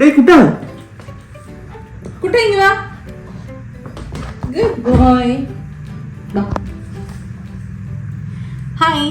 டேய் குட்டா குட்டா இங்க வா. குட் பாய். ஹாய்.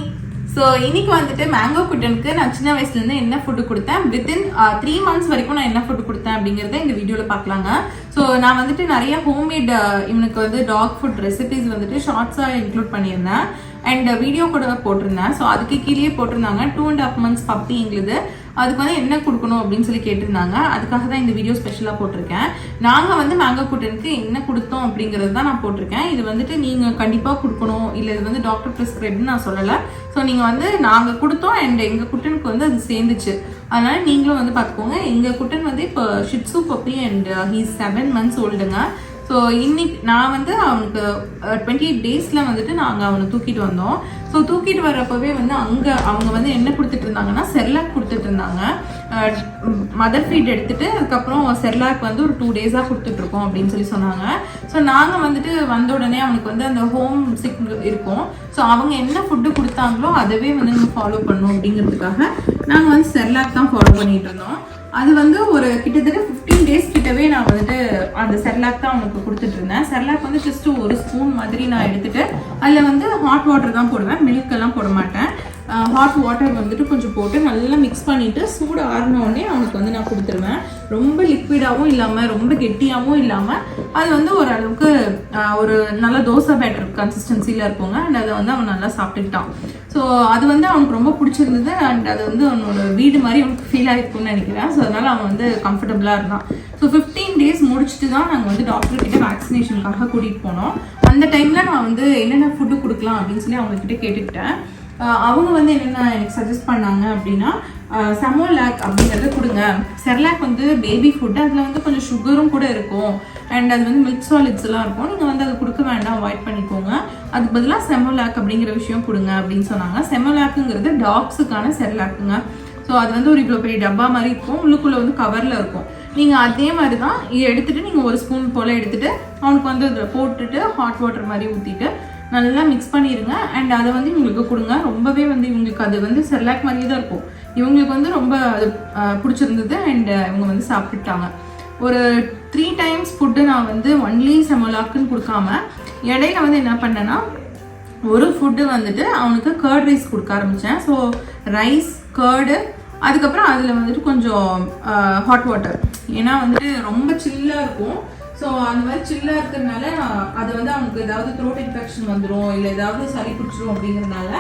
ஸோ இன்னைக்கு வந்துட்டு மேங்கோ குட்டனுக்கு நான் சின்ன வயசுலேருந்து என்ன ஃபுட்டு கொடுத்தேன், வித்தின் 3 months வரைக்கும் நான் என்ன ஃபுட்டு கொடுத்தேன் அப்படிங்கிறத இந்த வீடியோவில் பார்க்கலாங்க. ஸோ நான் வந்துட்டு நிறைய ஹோம்மேட் இவனுக்கு வந்து டாக் ஃபுட் ரெசிபிஸ் வந்துட்டு ஷார்ட்ஸாக இன்க்ளூட் பண்ணியிருந்தேன் அண்ட் வீடியோ கூட போட்டிருந்தேன். ஸோ அதுக்கு கீழே போட்டிருந்தாங்க 2.5 months பப்பி எங்களுது. அதுக்கு வந்து என்ன கொடுக்கணும் அப்படின்னு சொல்லி கேட்டிருந்தாங்க. அதுக்காக தான் இந்த வீடியோ ஸ்பெஷலாக போட்டிருக்கேன். நாங்கள் வந்து மேங்கோ குட்டனுக்கு என்ன கொடுத்தோம் அப்படிங்கிறது தான் நான் போட்டிருக்கேன். இது வந்துட்டு நீங்கள் கண்டிப்பாக கொடுக்கணும், இல்லை இது வந்து டாக்டர் ப்ரிஸ்கிரைப்னு நான் சொல்லலை. ஸோ நீங்கள் வந்து நாங்கள் கொடுத்தோம் அண்ட் எங்கள் குட்டனுக்கு வந்து அது சேர்ந்துச்சு. அதனால நீங்களும் வந்து பார்த்துக்கோங்க. எங்கள் குட்டன் வந்து இப்போ shih tzu puppy and he's 7 months ஓல்டுங்க. ஸோ இன்னைக்கு நான் வந்து அவனுக்கு 28 daysல வந்துட்டு நாங்கள் அவனை தூக்கிட்டு வந்தோம். ஸோ தூக்கிட்டு வர்றப்பவே வந்து அங்கே அவங்க வந்து என்ன கொடுத்துட்டு இருந்தாங்கன்னா செர்லாக் கொடுத்துட்டு இருந்தாங்க. மதர் ஃபீட் எடுத்துட்டு அதுக்கப்புறம் செர்லாக் வந்து ஒரு 2 days கொடுத்துட்ருக்கோம் அப்படின்னு சொல்லி சொன்னாங்க. ஸோ நாங்கள் வந்துட்டு வந்த உடனே அவனுக்கு வந்து அந்த ஹோம் சிக் இருக்கும். ஸோ அவங்க என்ன ஃபுட்டு கொடுத்தாங்களோ அதவே வந்து நம்ம ஃபாலோ பண்ணணும் அப்படிங்கிறதுக்காக நாங்கள் வந்து செர்லாக் தான் ஃபாலோ பண்ணிட்டு இருந்தோம். அது வந்து ஒரு கிட்டத்தட்ட 15 days கிட்டவே நான் வந்துட்டு அந்த செர்லாக் தான் அவனுக்கு கொடுத்துட்டு இருந்தேன். செர்லாக் வந்து ஜஸ்ட் 1 spoon மாதிரி நான் எடுத்துட்டு அதில் வந்து ஹாட் வாட்டர் தான் போடுவேன், மில்க் எல்லாம் போட மாட்டேன். ஹாட் வாட்டர் வந்துட்டு கொஞ்சம் போட்டு நல்லா மிக்ஸ் பண்ணிட்டு சூடு ஆறினோடனே அவனுக்கு வந்து நான் கொடுத்துருவேன். ரொம்ப லிக்விடாகவும் இல்லாமல் ரொம்ப கெட்டியாகவும் இல்லாமல் அது வந்து ஓரளவுக்கு ஒரு நல்ல தோசை பேட்டர் கன்சிஸ்டன்சியில் இருப்போங்க. அண்ட் அதை வந்து அவன் நல்லா சாப்பிட்டுக்கிட்டான். ஸோ அது வந்து அவனுக்கு ரொம்ப பிடிச்சிருந்தது அண்ட் அது வந்து அவனோட வீடு மாதிரி அவனுக்கு ஃபீல் ஆகிருக்கும்னு நினைக்கிறேன். ஸோ அதனால் அவன் வந்து கம்ஃபர்டபுளாக இருந்தான். ஸோ 15 days முடிச்சுட்டு தான் நாங்கள் வந்து டாக்டர்கிட்ட வேக்சினேஷனுக்காக கூட்டிகிட்டு போனோம். அந்த டைமில் நான் வந்து என்னென்ன ஃபுட்டு கொடுக்கலாம் அப்படின்னு சொல்லி அவங்கக்கிட்ட கேட்டுக்கிட்டேன். அவங்க வந்து என்னென்ன எனக்கு சஜஸ்ட் பண்ணாங்க அப்படின்னா செமோலாக் அப்படிங்கிறத கொடுங்க. செர்லாக் வந்து பேபி ஃபுட்டு, அதில் வந்து கொஞ்சம் சுகரும் கூட இருக்கும் அண்ட் அது வந்து மில்க் சாலிட்ஸ் எல்லாம் இருக்கும். நீங்கள் வந்து அது கொடுக்க வேண்டாம், அவாய்ட் பண்ணிக்கோங்க. அதுக்கு பதிலாக செமோலாக் அப்படிங்கிற விஷயம் கொடுங்க அப்படின்னு சொன்னாங்க. செமோலாக்குங்கிறது டாக்ஸுக்கான செர்லாக்குங்க. ஸோ அது வந்து ஒரு இவ்வளோ பெரிய டப்பா மாதிரி இருக்கும், உள்ளுக்குள்ளே வந்து கவரில் இருக்கும். நீங்கள் அதே மாதிரி தான் இதை எடுத்துகிட்டு நீங்கள் 1 spoon போல் எடுத்துகிட்டு அவனுக்கு வந்து அதில் போட்டுட்டு ஹாட் வாட்டர் மாதிரி ஊற்றிட்டு நல்லா மிக்ஸ் பண்ணிடுங்க அண்ட் அதை வந்து இவங்களுக்கு கொடுங்க. ரொம்பவே வந்து இவங்களுக்கு அது வந்து செர்லாக் மாதிரியே தான் இருக்கும். இவங்களுக்கு வந்து ரொம்ப அது பிடிச்சிருந்தது அண்ட் இவங்க வந்து சாப்பிட்டுட்டாங்க. ஒரு 3 times ஃபுட்டு நான் வந்து ஒன்லி செமோலாக்குன்னு கொடுக்காம இடையில வந்து என்ன பண்ணேன்னா ஒரு ஃபுட்டு வந்துட்டு அவனுக்கு கர்ட் ரைஸ் கொடுக்க ஆரம்பித்தேன். ஸோ ரைஸ், கர்டு, அதுக்கப்புறம் அதில் வந்துட்டு கொஞ்சம் ஹாட் வாட்டர். ஏன்னா வந்துட்டு ரொம்ப சில்லாக இருக்கும். ஸோ அந்த மாதிரி சில்லாக இருக்கிறதுனால அது வந்து அவனுக்கு ஏதாவது த்ரோட் இன்ஃபெக்ஷன் வந்துடும், இல்லை ஏதாவது சளி பிடிச்சிரும் அப்படிங்கிறதுனால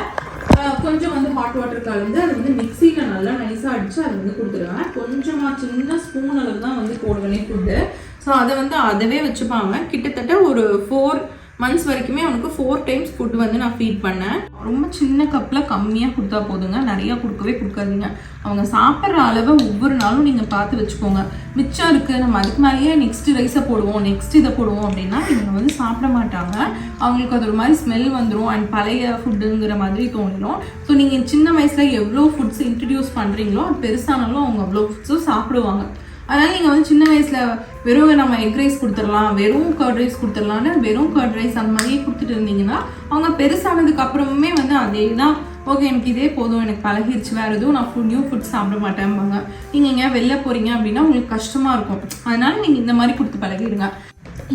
கொஞ்சம் வந்து ஹாட் வாட்டர் கலந்து அது வந்து மிக்சியில் நல்லா நைஸாக அடித்து அதை வந்து கொடுத்துருவேன். கொஞ்சமாக சின்ன ஸ்பூன் அளவு தான் வந்து போடுவேனே ஃபுட்டு. ஸோ அதை வந்து அதவே வச்சுப்பாங்க. கிட்டத்தட்ட ஒரு 4 months வரைக்குமே அவனுக்கு 4 times ஃபுட் வந்து நான் ஃபீட் பண்ணேன். ரொம்ப சின்ன கப்பில் கம்மியாக கொடுத்தா போதுங்க, நிறையா கொடுக்காதீங்க. அவங்க சாப்பிட்ற அளவை ஒவ்வொரு நாளும் நீங்கள் பார்த்து வச்சுக்கோங்க. மிச்சம் இருக்குது, நம்ம அதுக்கு மேலேயே நெக்ஸ்ட்டு ரைஸை போடுவோம், நெக்ஸ்ட் இதை போடுவோம் அப்படின்னா இவங்க வந்து சாப்பிட மாட்டாங்க. அவங்களுக்கு அது ஒரு மாதிரி ஸ்மெல் வந்துடும் அண்ட் பழைய ஃபுட்டுங்கிற மாதிரி தோணிடும். ஸோ நீங்கள் சின்ன வயசில் எவ்வளோ ஃபுட்ஸ் இன்ட்ரடியூஸ் பண்ணுறீங்களோ அது பெருசானாலும் அவங்க அவ்வளோ ஃபுட்ஸும் சாப்பிடுவாங்க. அதனால் நீங்கள் வந்து சின்ன வயசில் வெறும் நம்ம எக் ரைஸ் கொடுத்துடலாம், வெறும் கர்ட் ரைஸ் கொடுத்துடலான்னு வெறும் கர்ட் ரைஸ் அந்த மாதிரியே கொடுத்துட்டு இருந்தீங்கன்னா அவங்க பெருசானதுக்கு அப்புறமே வந்து அதே தான், ஓகே எனக்கு இதே போதும், எனக்கு பழகிருச்சு, வேறு எதுவும் நான் நியூ ஃபுட் சாப்பிட மாட்டேன்பாங்க. நீங்கள் எங்கேயா வெளில போகிறீங்க அப்படின்னா உங்களுக்கு கஷ்டமாக இருக்கும். அதனால நீங்கள் இந்த மாதிரி கொடுத்து பழகிடுங்க.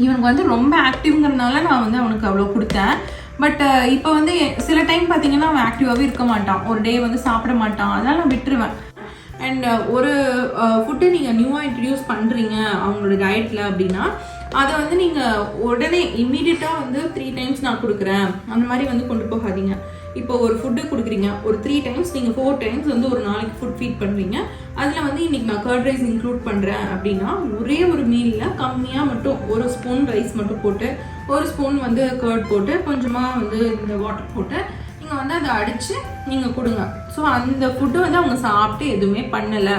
இவனுக்கு வந்து ரொம்ப ஆக்டிவ்ங்கிறதுனால நான் வந்து அவனுக்கு அவ்வளோ கொடுத்தேன். பட் இப்போ வந்து சில டைம் பார்த்தீங்கன்னா அவன் ஆக்டிவாகவே இருக்க மாட்டான், ஒரு டே வந்து சாப்பிட மாட்டான், அதனால் நான் விட்டுருவேன். அண்ட் ஒரு ஃபுட்டு நீங்கள் நியூவாக இன்ட்ரடியூஸ் பண்ணுறீங்க அவங்களோட டயட்டில் அப்படின்னா அதை வந்து நீங்கள் உடனே இம்மீடியட்டாக வந்து 3 times நான் கொடுக்குறேன் அந்த மாதிரி வந்து கொண்டு போகாதீங்க. இப்போ ஒரு ஃபுட்டு கொடுக்குறீங்க, ஒரு 3 times நீங்கள் 4 times வந்து ஒரு நாளைக்கு ஃபுட் ஃபீட் பண்ணுறீங்க. அதில் வந்து இன்றைக்கி நான் கர்ட் ரைஸ் இன்க்ளூட் பண்ணுறேன் அப்படின்னா ஒரே ஒரு மீலில் கம்மியாக மட்டும் 1 spoon ரைஸ் மட்டும் போட்டு 1 spoon வந்து கர்ட் போட்டு கொஞ்சமாக வந்து இந்த வாட்டர் போட்டு நீங்கள் வந்து அதை அடித்து நீங்கள் கொடுங்க. ஸோ அந்த ஃபுட்டு வந்து அவங்க சாப்பிட்டு எதுவுமே பண்ணலை,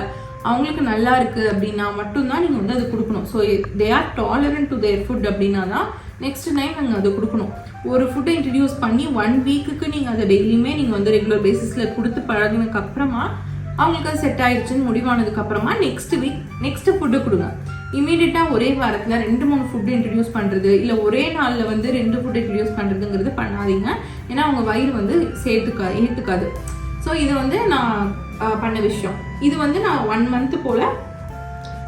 அவங்களுக்கு நல்லா இருக்குது அப்படின்னா மட்டும்தான் நீங்கள் வந்து அது கொடுக்கணும். So they are tolerant to their food அப்படின்னா தான் நெக்ஸ்ட் டைம் நீங்கள் அதை கொடுக்கணும். ஒரு ஃபுட்டை இன்ட்ரடியூஸ் பண்ணி 1 weekக்கு நீங்கள் அதை டெய்லியுமே நீங்கள் வந்து ரெகுலர் பேசிஸில் கொடுத்து பழகினதுக்கு அப்புறமா அவங்களுக்கு அது செட் ஆயிடுச்சுன்னு முடிவானதுக்கு அப்புறமா நெக்ஸ்ட் வீக் நெக்ஸ்ட் ஃபுட்டு கொடுங்க. இமீடியட்டாக ஒரே வாரத்தில் 2-3 ஃபுட்டு இன்ட்ரடியூஸ் பண்ணுறது, இல்லை ஒரே நாளில் வந்து 2 ஃபுட்டு இன்ட்ரடியூஸ் பண்ணுறதுங்கிறது பண்ணாதீங்க. ஏன்னா அவங்க வயிறு வந்து ஏற்றுக்காது. ஸோ இது வந்து நான் பண்ண விஷயம். இது வந்து நான் 1 month போல்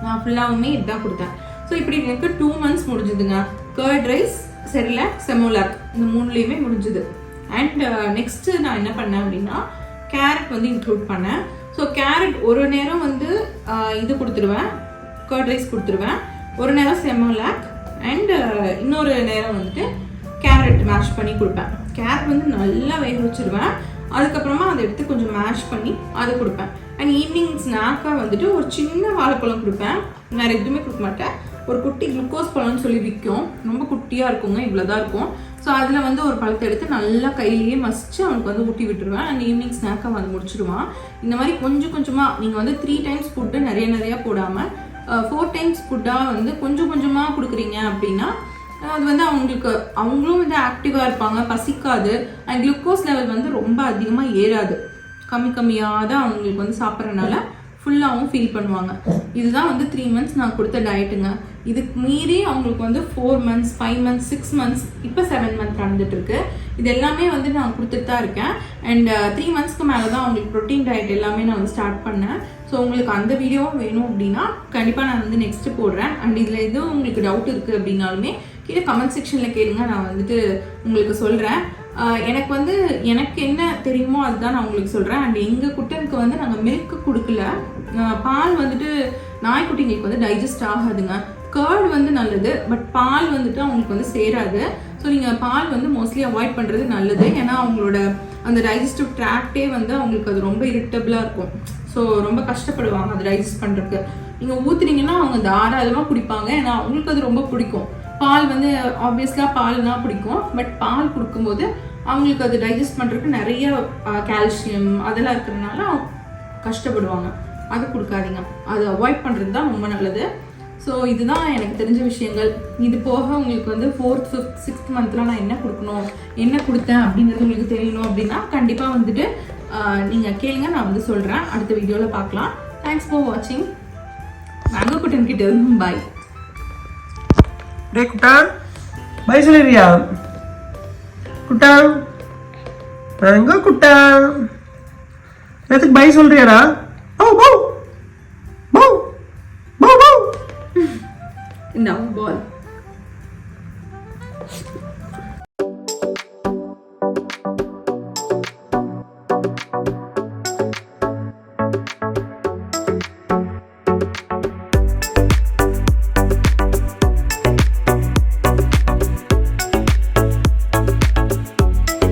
நான் ஃபுல்லாகவுமே இதுதான் கொடுத்தேன். ஸோ இப்படி எனக்கு 2 months முடிஞ்சுதுங்க. கர்ட் ரைஸ், செரிலாக், செமோலாக் இந்த 3லேயுமே முடிஞ்சுது. அண்ட் நெக்ஸ்ட்டு நான் என்ன பண்ணேன் அப்படின்னா கேரட் வந்து இன்க்ளூட் பண்ணேன். ஸோ கேரட் ஒரு நேரம் வந்து இது கொடுத்துருவேன், கர்ட் ரைஸ் கொடுத்துருவேன், ஒரு நேரம் செமோலாக் அண்ட் இன்னொரு நேரம் வந்துட்டு கேரட் மேஷ் பண்ணி கொடுப்பேன். கேரட் வந்து நல்லா வேக வச்சுருவேன், அதுக்கப்புறமா அதை எடுத்து கொஞ்சம் மேஷ் பண்ணி அதை கொடுப்பேன். அண்ட் ஈவினிங் ஸ்நாக்காக வந்துட்டு ஒரு சின்ன வாழைப்பழம் கொடுப்பேன், வேறு எதுவுமே கொடுக்க மாட்டேன். ஒரு குட்டி குளுக்கோஸ் பழம்னு சொல்லி விற்கும், ரொம்ப குட்டியாக இருக்குங்க, இவ்வளோதான் இருக்கும். ஸோ அதில் வந்து ஒரு பழத்தை எடுத்து நல்லா கையிலேயே மசிச்சு அவனுக்கு வந்து ஊட்டி விட்டுருவேன். அண்ட் ஈவினிங் ஸ்நாக்காக வந்து முடிச்சிடுவான். இந்த மாதிரி கொஞ்சம் கொஞ்சமாக நீங்கள் வந்து 3 times ஃபுட்டு நிறையா போடாமல் 4 times ஃபுட்டாக வந்து கொஞ்சம் கொஞ்சமாக கொடுக்குறீங்க அப்படின்னா அது வந்து அவங்களும் வந்து ஆக்டிவாக இருப்பாங்க, பசிக்காது. அண்ட் குளுக்கோஸ் லெவல் வந்து ரொம்ப அதிகமாக ஏறாது, கம்மியாக தான் அவங்களுக்கு வந்து சாப்பிட்றதுனால ஃபுல்லாகவும் ஃபீல் பண்ணுவாங்க. இதுதான் வந்து 3 months நான் கொடுத்த டயட்டுங்க. இதுக்கு மீறி அவங்களுக்கு வந்து 4 months, 5 months, 6 months, இப்போ 7 months நடந்துட்டுருக்கு. இது எல்லாமே வந்து நான் கொடுத்துட்டு தான் இருக்கேன். அண்ட் 3 monthsக்கு மேலே தான் அவங்களுக்கு ப்ரோட்டீன் டயட் எல்லாமே நான் வந்து ஸ்டார்ட் பண்ணேன். ஸோ உங்களுக்கு அந்த வீடியோவும் வேணும் அப்படின்னா கண்டிப்பாக நான் வந்து நெக்ஸ்ட்டு போடுறேன். அண்ட் இதில் எதுவும் உங்களுக்கு டவுட் இருக்குது அப்படின்னாலுமே கீழே கமெண்ட் செக்ஷனில் கேளுங்க, நான் வந்துட்டு உங்களுக்கு சொல்கிறேன். எனக்கு என்ன தெரியுமோ அதுதான் நான் உங்களுக்கு சொல்கிறேன். அண்ட் எங்கள் குட்டனுக்கு வந்து நாங்கள் மில்க்கு கொடுக்கல. பால் வந்துட்டு நாய்க்குட்டிங்களுக்கு வந்து டைஜஸ்ட் ஆகாதுங்க. கர்ட் வந்து நல்லது, பட் பால் வந்துட்டு அவங்களுக்கு வந்து சேராது. ஸோ நீங்கள் பால் வந்து மோஸ்ட்லி அவாய்ட் பண்ணுறது நல்லது. ஏன்னா அவங்களோட அந்த டைஜஸ்டிவ் ட்ராக்டே வந்து அவங்களுக்கு அது ரொம்ப இரிட்டபிளாக இருக்கும். ஸோ ரொம்ப கஷ்டப்படுவாங்க அது டைஜஸ்ட் பண்ணுறதுக்கு. நீங்கள் ஊற்றுனீங்கன்னா அவங்க தாராளமாக குடிப்பாங்க, ஏன்னா அவங்களுக்கு அது ரொம்ப பிடிக்கும். பால் வந்து ஆப்வியஸ்லாக பால்னா பிடிக்கும், பட் பால் கொடுக்கும்போது அவங்களுக்கு அது டைஜஸ்ட் பண்ணுறதுக்கு நிறைய கால்சியம் அதெல்லாம் இருக்கிறதுனால கஷ்டப்படுவாங்க. அது கொடுக்காதீங்க, அது அவாய்ட் பண்ணுறது தான் ரொம்ப நல்லது. ஸோ இதுதான் எனக்கு தெரிஞ்ச விஷயங்கள். இது போக உங்களுக்கு வந்து 4th, 5th, 6th monthலாம் நான் என்ன கொடுக்கணும், என்ன கொடுத்தேன் அப்படிங்கிறது உங்களுக்கு தெரியணும் அப்படின்னா கண்டிப்பாக வந்துட்டு நீங்கள் கேளுங்க, நான் வந்து சொல்கிறேன். அடுத்த வீடியோவில் பார்க்கலாம். தேங்க்ஸ் ஃபார் வாட்சிங். மேங்கோ குட்டன் கிட்ட இருந்து பாய். டே குட்டான், பாய் சொல்லிடுறியா? குட்டான், மேங்கோ குட்டான், நேற்றுக்கு பாய் சொல்றியாடா? ஓ போ போ போ போ. No ball.